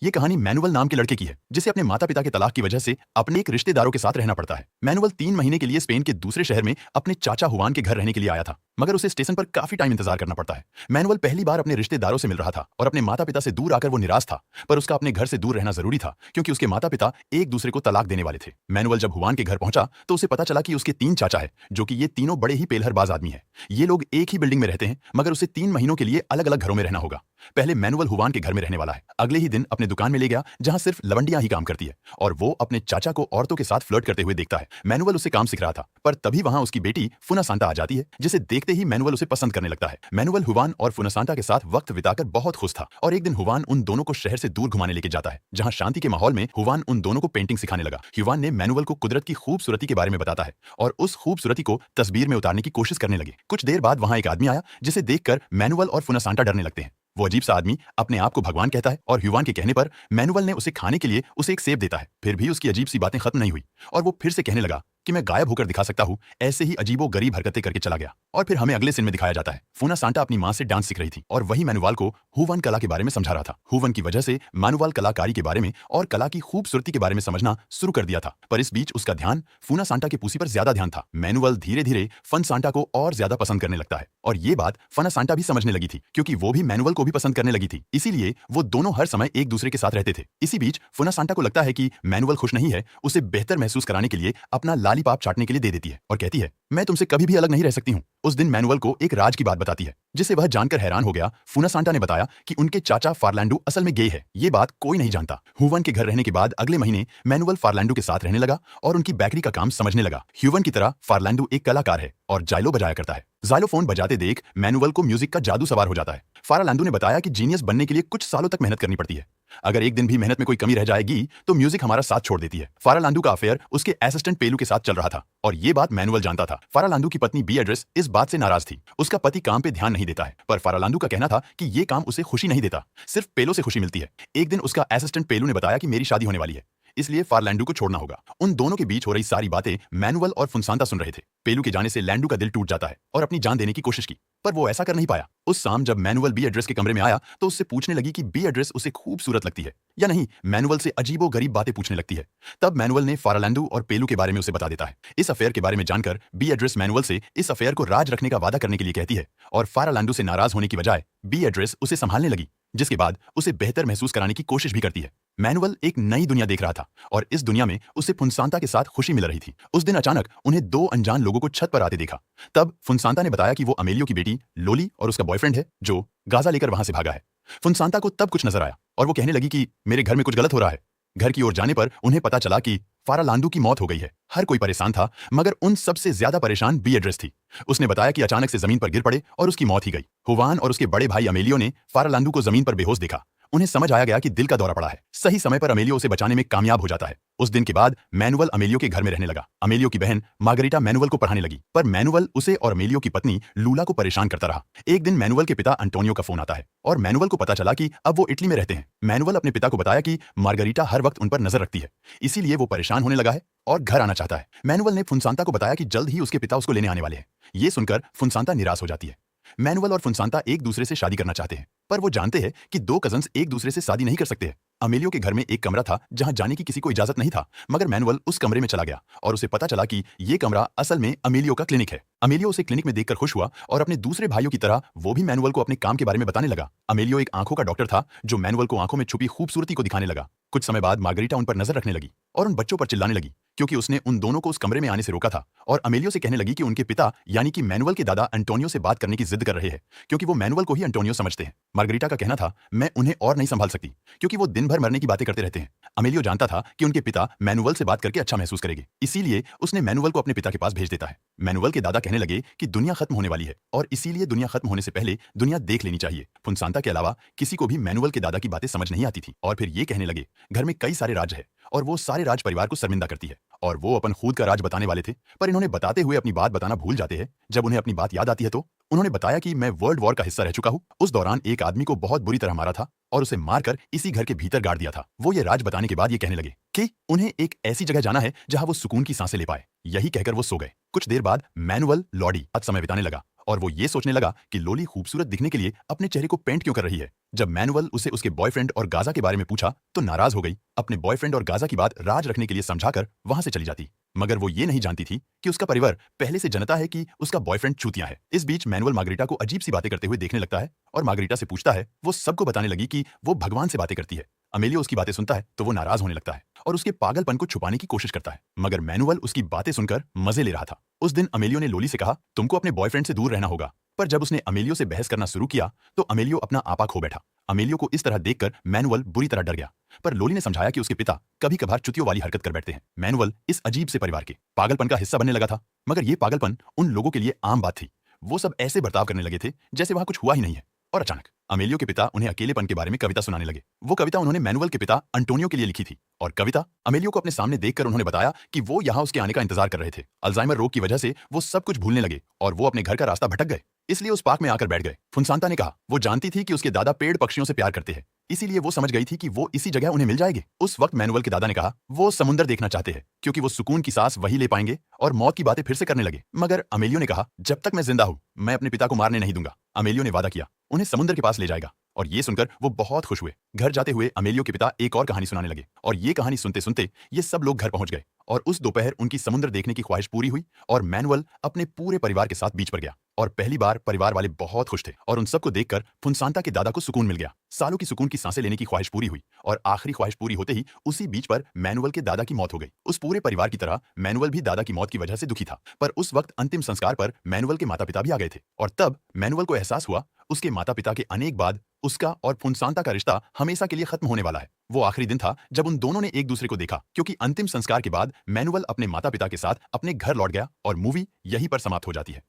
ये कहानी मैनुअल नाम के लड़के की है जिसे अपने माता पिता के तलाक की वजह से अपने एक रिश्तेदारों के साथ रहना पड़ता है। मैनुअल 3 महीने के लिए स्पेन के दूसरे शहर में अपने चाचा हुआन के घर रहने के लिए आया था, मगर उसे स्टेशन पर काफी टाइम इंतजार करना पड़ता है। मैनुअल पहली बार अपने रिश्तेदारों से मिल रहा था और अपने माता पिता से दूर आकर वो निराश था, पर उसका अपने घर से दूर रहना जरूरी था क्योंकि उसके माता पिता एक दूसरे को तलाक देने वाले थे। मैनुअल जब हुआन के घर पहुंचा तो उसे पता चला कि उसके 3 चाचा है, जो कि ये तीनों बड़े ही पेलहरबाज आदमी है। ये लोग एक ही बिल्डिंग में रहते हैं, मगर उसे 3 महीनों के लिए अलग अलग घरों में रहना होगा। पहले मैनुअल हुआन के घर में रहने वाला है। अगले ही दिन अपने दुकान में ले गया जहां सिर्फ लवंडियां ही काम करती है और वो अपने चाचा को औरतों के साथ फ्लर्ट करते हुए देखता है। मैनुअल उसे काम सिख रहा था, पर तभी वहां उसकी बेटी फुनासांटा आ जाती है, जिसे देखते ही मैनुअल उसे पसंद करने लगता है। मैनुअल हुआन और फुनासांटा के साथ वक्त बिताकर बहुत खुश था और एक दिन हुआन उन दोनों को शहर से दूर घुमाने लेके जाता है, जहां शांति के माहौल में हुआन उन दोनों को पेंटिंग सिखाने लगा। हुआन ने मैनुअल को कुदरत की खूबसूरती के बारे में बताता है और उस खूबसूरती को तस्वीर में उतारने की कोशिश करने लगे। कुछ देर बाद वहां एक आदमी आया जिसे देखकर मैनुअल और फुनासांटा डरने लगते हैं। वो अजीब सा आदमी अपने आप को भगवान कहता है और हुआन के कहने पर मैनुअल ने उसे खाने के लिए उसे एक सेब देता है। फिर भी उसकी अजीब सी बातें खत्म नहीं हुई और वो फिर से कहने लगा कि मैं गायब होकर दिखा सकता हूँ। ऐसे ही अजीबो गरीब हरकतें करके चला गया और फिर हमें अगले सीन में दिखाया जाता है फुनासांटा अपनी मां से डांस सीख रही थी और वही मैनुअल को हुआन कला के बारे में समझा रहा था। हुआन की वजह से मैनुअल कलाकारी के बारे में और कला की खूबसूरती के बारे में समझना शुरू कर दिया था, पर इस बीच उसका ध्यान फुनासांटा की पूसी पर ज्यादा ध्यान था। मैनुअल धीरे धीरे फनसांटा को और ज्यादा पसंद करने लगता है और ये बात फनासांटा भी समझने लगी थी क्योंकि वो भी मैनुअल को भी पसंद करने लगी थी। इसीलिए वो दोनों हर समय एक दूसरे के साथ रहते थे। इसी बीच फुनासांटा को लगता है कि मैनुअल खुश नहीं है, उसे बेहतर महसूस कराने के लिए अपना लालीपाप चाटने के लिए दे देती है और कहती है मैं तुमसे कभी भी अलग नहीं रह सकती हूँ। उस दिन मैनुअल को एक राज की बात बताती है जिसे वह जानकर हैरान हो गया। फुनासांटा ने बताया कि उनके चाचा फार्लैंडो असल में गे है। ये बात कोई नहीं जानता। हुआन के घर रहने के बाद अगले महीने मैनुअल फार्लैंडो के साथ रहने लगा और उनकी बेकरी का काम समझने लगा। हुआन की तरह फार्लैंडो एक कलाकार है और जाइलो बजाया करता है। जाइलोफोन बजाते देख मैनुअल को म्यूजिक का जादू सवार हो जाता है। फार्लैंडो ने बताया कि जीनियस बनने के लिए कुछ सालों तक मेहनत करनी पड़ती है। अगर एक दिन भी मेहनत में कोई कमी रह जाएगी तो म्यूजिक हमारा साथ छोड़ देती है। फारालांडू का अफेयर उसके असिस्टेंट पेलू के साथ चल रहा था और ये बात मैनुअल जानता था। फारालांडू की पत्नी बीएड्रेस इस बात से नाराज थी। उसका पति काम पे ध्यान नहीं देता है, पर फारालांडू का कहना था कि ये काम उसे खुशी नहीं देता, सिर्फ पेलो से खुशी मिलती है। एक दिन उसका असिस्टेंट पेलू ने बताया कि मेरी शादी होने वाली है, इसलिए फार्लैंडो को छोड़ना होगा। उन दोनों के बीच हो रही सारी बातें मैनुअल और फुनसांटा सुन रहे थे। पेलू के जाने से लैंडू का दिल टूट जाता है और अपनी जान देने की कोशिश की, पर वो ऐसा कर नहीं पाया। उस शाम जब मैनुअल बीएड्रेस के कमरे में आया तो उससे पूछने लगी कि बीएड्रेस उसे खूबसूरत लगती है या नहीं। मैनुअल से अजीबो गरीब बातें पूछने लगती है। तब मैनुअल ने फार्लैंडो और पेलू के बारे में उसे बता देता है। इस अफेयर के बारे में जानकर बीएड्रेस मैनुअल से इस अफेयर को राज रखने का वादा करने के लिए कहती है और फार्लैंडो से नाराज होने की बजाय बीएड्रेस उसे संभालने लगी, जिसके बाद उसे बेहतर महसूस कराने की कोशिश भी करती है। मैनुअल एक नई दुनिया देख रहा था और इस दुनिया में उसे फुनसांटा के साथ खुशी मिल रही थी। उस दिन अचानक उन्हें 2 अनजान लोगों को छत पर आते देखा। तब फुनसांटा ने बताया कि वो अमेलियो की बेटी लोली और उसका बॉयफ्रेंड है जो गाजा लेकर वहां से भागा है। फुनसांटा को तब कुछ नजर आया और वो कहने लगी कि मेरे घर में कुछ गलत हो रहा है। घर की ओर जाने पर उन्हें पता चला कि फारालांडू की मौत हो गई है। हर कोई परेशान था, मगर उन सबसे ज्यादा परेशान बीएड्रेस थी। उसने बताया कि अचानक से जमीन पर गिर पड़े और उसकी मौत ही गई। हुआन और उसके बड़े भाई अमेलियो ने फारालांडू को जमीन पर बेहोश देखा। उन्हें समझ आया गया कि दिल का दौरा पड़ा है। सही समय पर अमेलियो उसे बचाने में कामयाब हो जाता है। उस दिन के बाद मैनुअल अमेलियो के घर में रहने लगा। अमेलियो की बहन मार्गरीटा मैनुअल को पढ़ाने लगी, पर मैनुअल उसे और अमेलियो की पत्नी लूला को परेशान करता रहा। एक दिन मैनुअल के पिता अंटोनियो का फोन आता है और मैनुअल को पता चला कि अब वो इटली में रहते हैं। मैनुअल अपने पिता को बताया कि मार्गरीटा हर वक्त उन पर नजर रखती है, इसीलिए वो परेशान होने लगा है और घर आना चाहता है। मैनुअल ने फुनसांटा को बताया कि जल्द ही उसके पिता उसको लेने आने वाले हैं। ये सुनकर फुनसांटा निराश हो जाती है। मैनुअल और फुनसांटा एक दूसरे से शादी करना चाहते हैं, पर वो जानते हैं कि 2 कजन्स एक दूसरे से शादी नहीं कर सकते हैं। अमेलियो के घर में एक कमरा था जहां जाने की किसी को इजाजत नहीं था, मगर मैनुअल उस कमरे में चला गया और उसे पता चला कि ये कमरा असल में अमेलियो का क्लिनिक है। अमेलियो उसे क्लिनिक में देखकर खुश हुआ और अपने दूसरे भाइयों की तरह वो भी मैनुअल को अपने काम के बारे में बताने लगा। अमेलियो एक आंखों का डॉक्टर था जो मैनुअल को आंखों में छुपी खूबसूरती को दिखाने लगा। कुछ समय बाद मार्गरीटा उन पर नजर रखने लगी और उन बच्चों पर चिल्लाने लगी क्योंकि उसने उन दोनों को उस कमरे में आने से रोका था और अमेलियो से कहने लगी कि उनके पिता यानी कि मैनुअल के दादा अंटोनियो से बात करने की जिद कर रहे हैं क्योंकि वो मैनुअल को ही अंटोनियो समझते हैं। मार्गरीटा का कहना था मैं उन्हें और नहीं संभाल सकती क्योंकि वो दिन भर मरने की बातें करते रहते हैं। अमेलियो जानता था कि उनके पिता मैनुअल से बात करके अच्छा महसूस करेंगे, इसीलिए उसने मैनुअल को अपने पिता के पास भेज देता है। मैनुअल के दादा कहने लगे कि दुनिया खत्म होने वाली है और इसीलिए दुनिया खत्म होने से पहले दुनिया देख लेनी चाहिए। फुनसांटा के अलावा किसी को भी मैनुअल के दादा की बातें समझ नहीं आती थी और फिर ये कहने लगे घर में कई सारे राज है और वो सारे राज परिवार को शर्मिंदा करती है और वो अपन खुद का राज बताने वाले थे, पर इन्होंने बताते हुए अपनी बात बताना भूल जाते हैं। जब उन्हें अपनी बात याद आती है तो उन्होंने बताया कि मैं वर्ल्ड वॉर का हिस्सा रह चुका हूँ। उस दौरान एक आदमी को बहुत बुरी तरह मारा था और उसे मारकर इसी घर के भीतर गाड़ दिया था। वो ये राज बताने के बाद ये कहने लगे कि उन्हें एक ऐसी जगह जाना है जहां वो सुकून की सांसें ले पाए। यही कहकर वो सो गए। कुछ देर बाद मैनुअल लॉडी आज समय बिताने लगा और वो ये सोचने लगा कि लोली खूबसूरत दिखने के लिए अपने चेहरे को पेंट क्यों कर रही है। जब मैनुअल उसे उसके बॉयफ्रेंड और गाजा के बारे में पूछा तो नाराज हो गई। अपने बॉयफ्रेंड और गाजा की बात राज रखने के लिए समझाकर वहां से चली जाती। मगर वो ये नहीं जानती थी कि उसका परिवार पहले से जानता है कि उसका बॉयफ्रेंड चूतिया है। इस बीच मैनुअल मार्गरीटा को अजीब सी बातें करते हुए देखने लगता है और मार्गरीटा से पूछता है। वो सबको बताने लगी कि वो भगवान से बातें करती है। अमेलियो उसकी बातें सुनता है तो वो नाराज होने लगता है और उसके पागलपन को छुपाने की कोशिश करता है। मगर मैनुअल उसकी बातें सुनकर मजे ले रहा था। उस दिन अमेलियो ने लोली से कहा, तुमको अपने बॉयफ्रेंड से दूर रहना होगा। पर जब उसने अमेलियो से बहस करना शुरू किया तो अमेलियो अपना आपा खो बैठा। अमेलियो को इस तरह देखकर मैनुअल बुरी तरह डर गया। पर लोली ने समझाया कि उसके पिता कभी कभार चुतियों वाली हरकत कर बैठते हैं। मैनुअल इस अजीब से परिवार के पागलपन का हिस्सा बनने लगा था। मगर ये पागलपन उन लोगों के लिए आम बात थी। वो सब ऐसे बर्ताव करने लगे थे जैसे वहां कुछ हुआ ही नहीं है। और अचानक अमेलियो के पिता उन्हें अकेलेपन के बारे में कविता सुनाने लगे। वो कविता उन्होंने मैनुअल के पिता अंटोनियो के लिए लिखी थी और कविता अमेलियो को अपने सामने देखकर उन्होंने बताया कि वो यहाँ उसके आने का इंतजार कर रहे थे। अल्जाइमर रोग की वजह से वो सब कुछ भूलने लगे और वो अपने घर का रास्ता भटक गए, इसलिए उस पार्क में आकर बैठ गए। फुनसांता ने कहा वो जानती थी कि उसके दादा पेड़ पक्षियों से प्यार करते हैं, इसीलिए वो समझ गई थी कि वो इसी जगह उन्हें मिल जाएंगे। उस वक्त मैनुअल के दादा ने कहा वो समुंदर देखना चाहते हैं क्योंकि वो सुकून की सांस वही ले पाएंगे और मौत की बातें फिर से करने लगे। मगर अमेलियो ने कहा जब तक मैं जिंदा हूं मैं अपने पिता को मारने नहीं दूंगा। अमेलियो ने वादा किया उन्हें समुद्र के पास ले जाएगा और ये सुनकर वो बहुत खुश हुए। घर जाते हुए अमेलियो के पिता एक और कहानी सुनाने लगे और ये कहानी सुनते सुनते ये सब लोग घर पहुंच गए और उस दोपहर उनकी समुद्र देखने की ख्वाहिश पूरी हुई और मैनुअल अपने पूरे परिवार के साथ बीच पर गया और पहली बार परिवार वाले बहुत खुश थे और उन सबको देखकर फुनसांता के दादा को सुकून मिल गया। सालों की सुकून की सांसें लेने की ख्वाहिश पूरी हुई और आखिरी ख्वाहिश पूरी होते ही उसी बीच पर मैनुअल के दादा की मौत हो गई। उस पूरे परिवार की तरह मैनुअल भी दादा की मौत की वजह से दुखी था। पर उस वक्त अंतिम संस्कार पर मैनुअल के माता पिता भी आ गए थे और तब मैनुअल को एहसास हुआ उसके माता पिता के अनेक बाद उसका और फुनसांता का रिश्ता हमेशा के लिए खत्म होने वाला है। वो आखिरी दिन था जब उन दोनों ने एक दूसरे को देखा, क्योंकि अंतिम संस्कार के बाद मैनुअल अपने माता पिता के साथ अपने घर लौट गया और मूवी यहीं पर समाप्त हो जाती है।